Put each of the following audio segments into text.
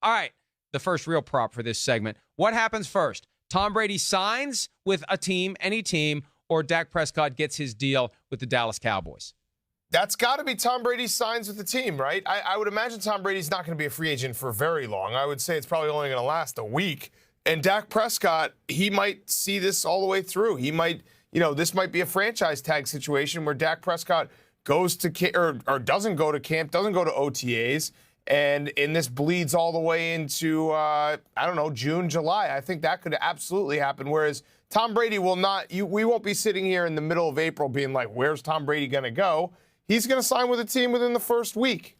All right, the first real prop for this segment. What happens first? Tom Brady signs with a team, any team, or Dak Prescott gets his deal with the Dallas Cowboys? That's got to be Tom Brady signs with the team, right? I would imagine Tom Brady's not going to be a free agent for very long. I would say it's probably only going to last a week. And Dak Prescott, he might see this all the way through. He might, this might be a franchise tag situation where Dak Prescott goes to or doesn't go to camp, doesn't go to OTAs, and this bleeds all the way into, June, July. I think that could absolutely happen, whereas Tom Brady will not. We won't be sitting here in the middle of April being like, where's Tom Brady going to go? He's going to sign with a team within the first week.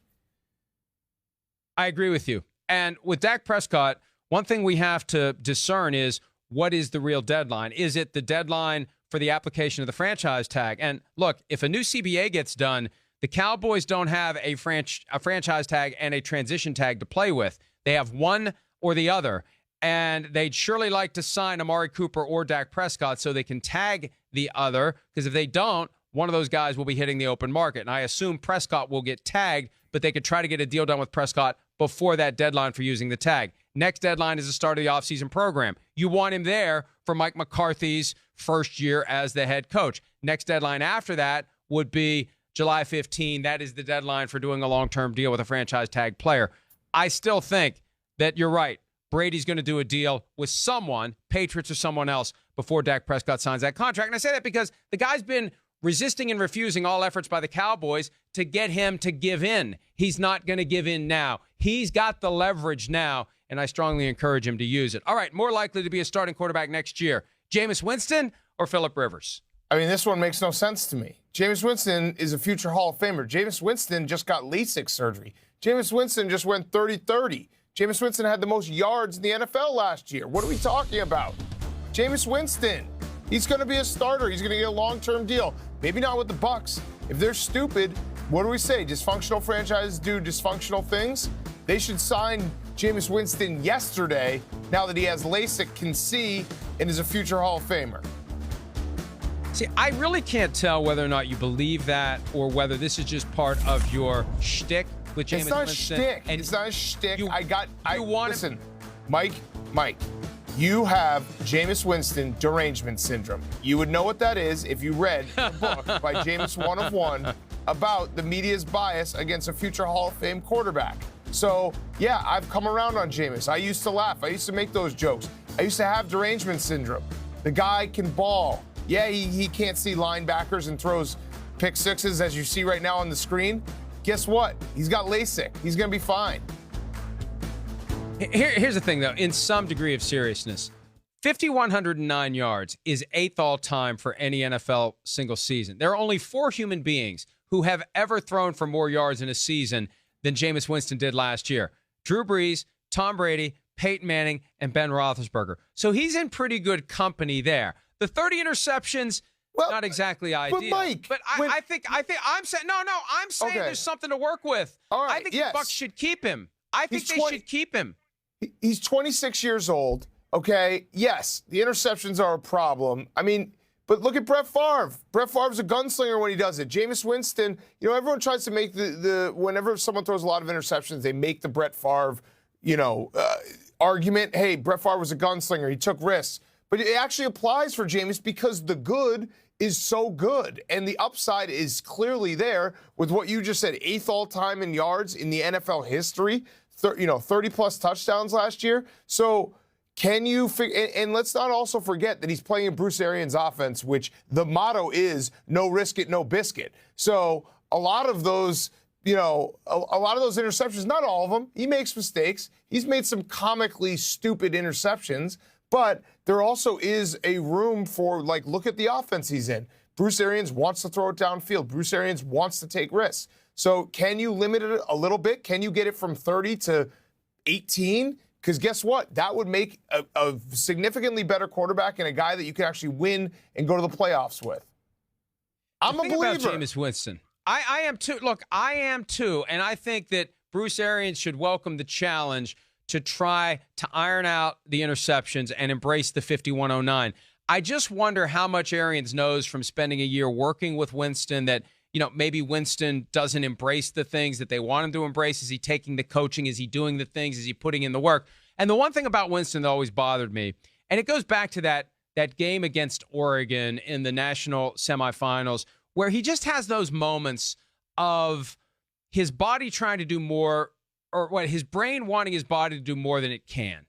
I agree with you. And with Dak Prescott, one thing we have to discern is what is the real deadline? Is it the deadline for the application of the franchise tag? And look, if a new CBA gets done, the Cowboys don't have a franchise tag and a transition tag to play with. They have one or the other. And they'd surely like to sign Amari Cooper or Dak Prescott so they can tag the other, because if they don't, one of those guys will be hitting the open market. And I assume Prescott will get tagged, but they could try to get a deal done with Prescott before that deadline for using the tag. Next deadline is the start of the offseason program. You want him there for Mike McCarthy's first year as the head coach. Next deadline after that would be July 15. That is the deadline for doing a long-term deal with a franchise tag player. I still think that you're right. Brady's going to do a deal with someone, Patriots or someone else, before Dak Prescott signs that contract. And I say that because the guy's been resisting and refusing all efforts by the Cowboys to get him to give in. He's not going to give in now. He's got the leverage now, and I strongly encourage him to use it. All right, more likely to be a starting quarterback next year, Jameis Winston or Phillip Rivers? I mean, this one makes no sense to me. Jameis Winston is a future Hall of Famer. Jameis Winston just got LASIK surgery. Jameis Winston just went 30-30. Jameis Winston had the most yards in the NFL last year. What are we talking about? Jameis Winston, he's going to be a starter. He's going to get a long-term deal. Maybe not with the Bucs. If they're stupid, what do we say? Dysfunctional franchises do dysfunctional things? They should sign Jameis Winston yesterday, now that he has LASIK, can see, and is a future Hall of Famer. See, I really can't tell whether or not you believe that or whether this is just part of your shtick with Jameis Winston. It's not a shtick. It's not a shtick. Listen, Mike, you have Jameis Winston derangement syndrome. You would know what that is if you read the book by Jameis 1 of 1 about the media's bias against a future Hall of Fame quarterback. So, yeah, I've come around on Jameis. I used to laugh. I used to make those jokes. I used to have derangement syndrome. The guy can ball. Yeah, he can't see linebackers and throws pick sixes, as you see right now on the screen. Guess what? He's got LASIK. He's going to be fine. Here's the thing, though. In some degree of seriousness, 5,109 yards is 8th all-time for any NFL single season. There are only 4 human beings who have ever thrown for more yards in a season than Jameis Winston did last year. Drew Brees, Tom Brady, Peyton Manning, and Ben Roethlisberger. So he's in pretty good company there. The 30 interceptions, not exactly ideal. But Mike, I think I'm saying I'm saying okay, there's something to work with. All right, I think the Bucs should keep him. I think they should keep him. He's 26 years old. Okay, yes, the interceptions are a problem. I mean, but look at Brett Favre. Brett Favre's a gunslinger when he does it. Jameis Winston, everyone tries to make whenever someone throws a lot of interceptions, they make the Brett Favre, argument. Hey, Brett Favre was a gunslinger. He took risks. But it actually applies for Jameis because the good is so good. And the upside is clearly there with what you just said, 8th all-time in yards in the NFL history, 30-plus touchdowns last year. So can you and let's not also forget that he's playing in Bruce Arians' offense, which the motto is no risk it, no biscuit. So a lot of those, a lot of those interceptions, not all of them, he makes mistakes. He's made some comically stupid interceptions. But there also is a room for, look at the offense he's in. Bruce Arians wants to throw it downfield. Bruce Arians wants to take risks. So can you limit it a little bit? Can you get it from 30 to 18? Because guess what? That would make a significantly better quarterback and a guy that you can actually win and go to the playoffs with. I'm a believer. About Jameis Winston. I am too. Look, I am too. And I think that Bruce Arians should welcome the challenge to try to iron out the interceptions and embrace the 5,109. I just wonder how much Arians knows from spending a year working with Winston that maybe Winston doesn't embrace the things that they want him to embrace. Is he taking the coaching? Is he doing the things? Is he putting in the work? And the one thing about Winston that always bothered me, and it goes back to that game against Oregon in the national semifinals, where he just has those moments of his body trying to do more, or his brain wanting his body to do more than it can,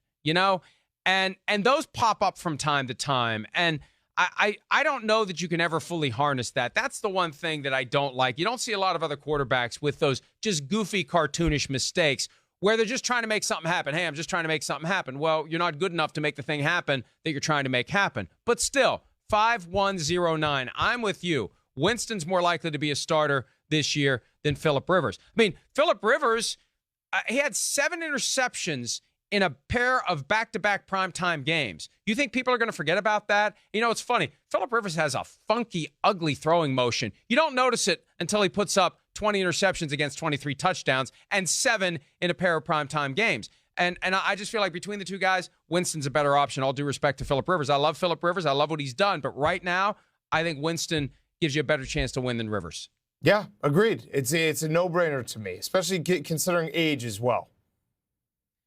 and those pop up from time to time. And I don't know that you can ever fully harness that. That's the one thing that I don't like. You don't see a lot of other quarterbacks with those just goofy, cartoonish mistakes where they're just trying to make something happen. Hey, I'm just trying to make something happen. Well, you're not good enough to make the thing happen that you're trying to make happen. But still, 5109. I'm with you. Winston's more likely to be a starter this year than Phillip Rivers. I mean, Phillip Rivers, he had 7 interceptions in a pair of back-to-back primetime games. You think people are going to forget about that? It's funny. Phillip Rivers has a funky, ugly throwing motion. You don't notice it until he puts up 20 interceptions against 23 touchdowns and 7 in a pair of primetime games. And I just feel like between the two guys, Winston's a better option. All due respect to Phillip Rivers. I love Phillip Rivers. I love what he's done. But right now, I think Winston gives you a better chance to win than Rivers. Yeah, agreed. It's a no-brainer to me, especially considering age as well.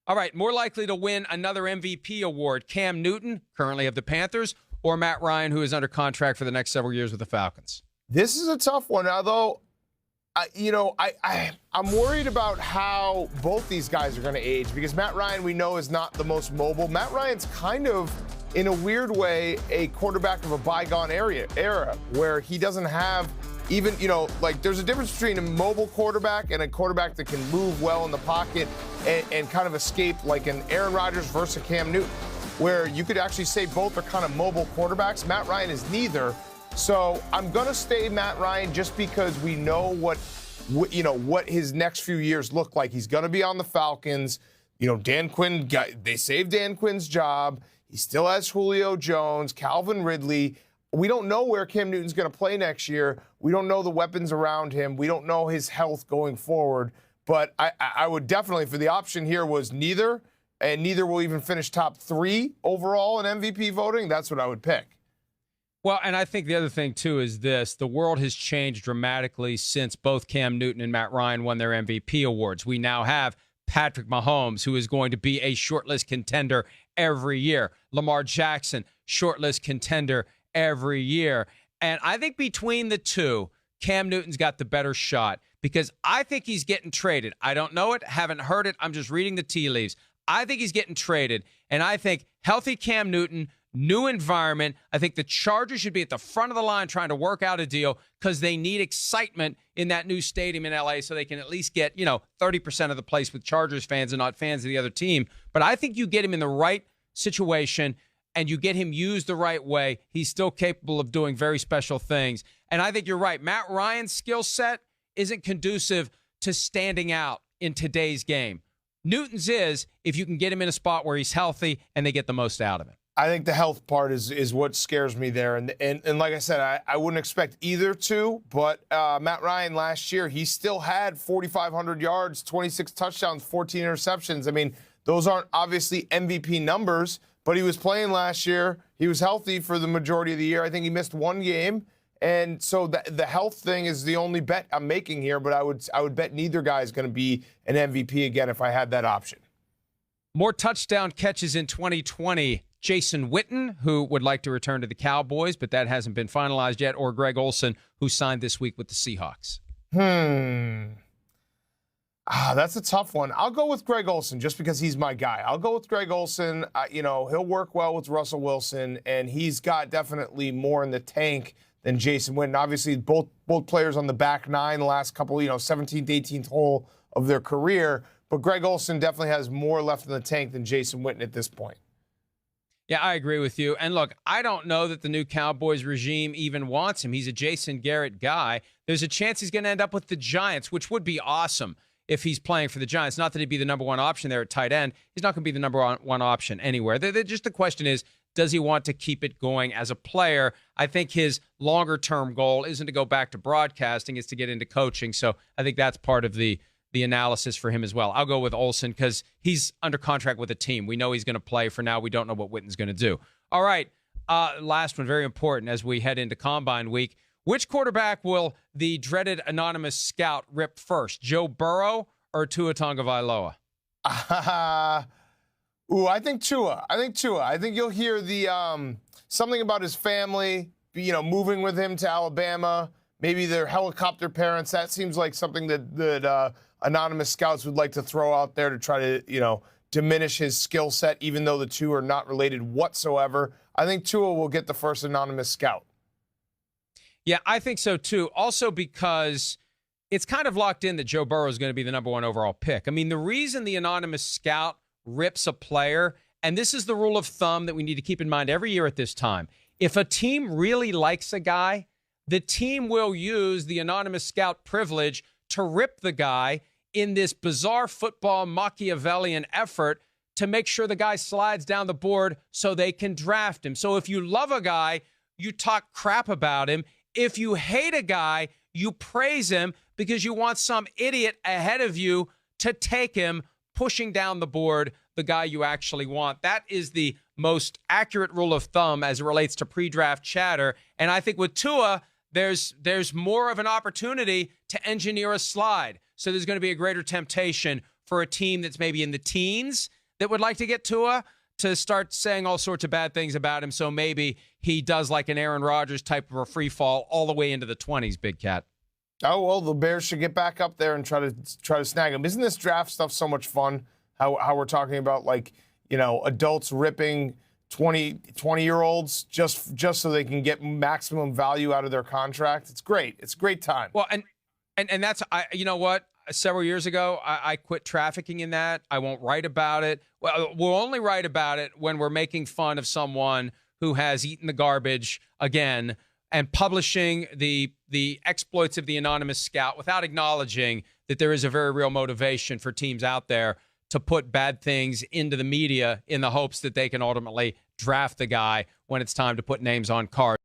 All right, more likely to win another MVP award, Cam Newton, currently of the Panthers, or Matt Ryan, who is under contract for the next several years with the Falcons? This is a tough one, although, I'm worried about how both these guys are going to age, because Matt Ryan, we know, is not the most mobile. Matt Ryan's kind of, in a weird way, a quarterback of a bygone era where he doesn't have even, there's a difference between a mobile quarterback and a quarterback that can move well in the pocket and kind of escape, like an Aaron Rodgers versus a Cam Newton, where you could actually say both are kind of mobile quarterbacks. Matt Ryan is neither. So I'm going to stay Matt Ryan just because we know what his next few years look like. He's going to be on the Falcons. Dan Quinn, they saved Dan Quinn's job. He still has Julio Jones, Calvin Ridley. We don't know where Cam Newton's going to play next year. We don't know the weapons around him. We don't know his health going forward. But I would definitely, for the option here was neither, and neither will even finish top 3 overall in MVP voting. That's what I would pick. Well, and I think the other thing, too, is this. The world has changed dramatically since both Cam Newton and Matt Ryan won their MVP awards. We now have Patrick Mahomes, who is going to be a shortlist contender every year. Lamar Jackson, shortlist contender every year. And I think between the two, Cam Newton's got the better shot because I think he's getting traded. I don't know it, haven't heard it. I'm just reading the tea leaves. I think he's getting traded. And I think healthy Cam Newton, new environment. I think the Chargers should be at the front of the line trying to work out a deal because they need excitement in that new stadium in LA so they can at least get, 30% of the place with Chargers fans and not fans of the other team. But I think you get him in the right situation and you get him used the right way. He's still capable of doing very special things. And I think you're right. Matt Ryan's skill set isn't conducive to standing out in today's game. Newton's is if you can get him in a spot where he's healthy and they get the most out of him. I think the health part is what scares me there. And like I said, I wouldn't expect either to, but Matt Ryan last year, he still had 4,500 yards, 26 touchdowns, 14 interceptions. I mean, those aren't obviously MVP numbers, but he was playing last year. He was healthy for the majority of the year. I think he missed one game. And so the health thing is the only bet I'm making here, but I would bet neither guy is going to be an MVP again if I had that option. More touchdown catches in 2020. Jason Witten, who would like to return to the Cowboys, but that hasn't been finalized yet, or Greg Olsen, who signed this week with the Seahawks? That's a tough one. I'll go with Greg Olsen just because he's my guy. I'll go with Greg Olsen. He'll work well with Russell Wilson, and he's got definitely more in the tank than Jason Witten. Obviously, both players on the back nine the last couple, 17th, 18th hole of their career, but Greg Olsen definitely has more left in the tank than Jason Witten at this point. Yeah, I agree with you. And look, I don't know that the new Cowboys regime even wants him. He's a Jason Garrett guy. There's a chance he's going to end up with the Giants, which would be awesome if he's playing for the Giants. Not that he'd be the number one option there at tight end. He's not going to be the number one option anywhere. Just the question is, does he want to keep it going as a player? I think his longer-term goal isn't to go back to broadcasting, it's to get into coaching. So I think that's part of the analysis for him as well. I'll go with Olsen because he's under contract with a team. We know he's going to play. For now, we don't know what Witten's going to do. All right, last one, very important as we head into Combine Week. Which quarterback will the dreaded anonymous scout rip first, Joe Burrow or Tua Tagovailoa? I think Tua. I think you'll hear the something about his family, moving with him to Alabama, maybe their helicopter parents. That seems like something that anonymous scouts would like to throw out there to try to, diminish his skill set, even though the two are not related whatsoever. I think Tua will get the first anonymous scout. Yeah, I think so too. Also because it's kind of locked in that Joe Burrow is going to be the number 1 overall pick. I mean, the reason the anonymous scout rips a player, and this is the rule of thumb that we need to keep in mind every year at this time. If a team really likes a guy, the team will use the anonymous scout privilege to rip the guy in this bizarre football Machiavellian effort to make sure the guy slides down the board so they can draft him. So if you love a guy, you talk crap about him. If you hate a guy, you praise him because you want some idiot ahead of you to take him, pushing down the board the guy you actually want. That is the most accurate rule of thumb as it relates to pre-draft chatter. And I think with Tua, there's more of an opportunity to engineer a slide. So there's going to be a greater temptation for a team that's maybe in the teens that would like to get Tua to start saying all sorts of bad things about him. So maybe he does like an Aaron Rodgers type of a free fall all the way into the 20s, Big Cat. Oh, well, the Bears should get back up there and try to snag him. Isn't this draft stuff so much fun? How we're talking about, adults ripping 20-year-olds just so they can get maximum value out of their contract. It's great. It's a great time. Well, and that's, you know what? Several years ago, I quit trafficking in that. I won't write about it. Well, we'll only write about it when we're making fun of someone who has eaten the garbage again and publishing the exploits of the anonymous scout without acknowledging that there is a very real motivation for teams out there to put bad things into the media in the hopes that they can ultimately draft the guy when it's time to put names on cards.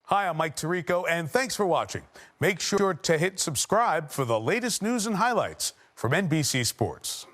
Hi, I'm Mike Tirico, and thanks for watching. Make sure to hit subscribe for the latest news and highlights from NBC Sports.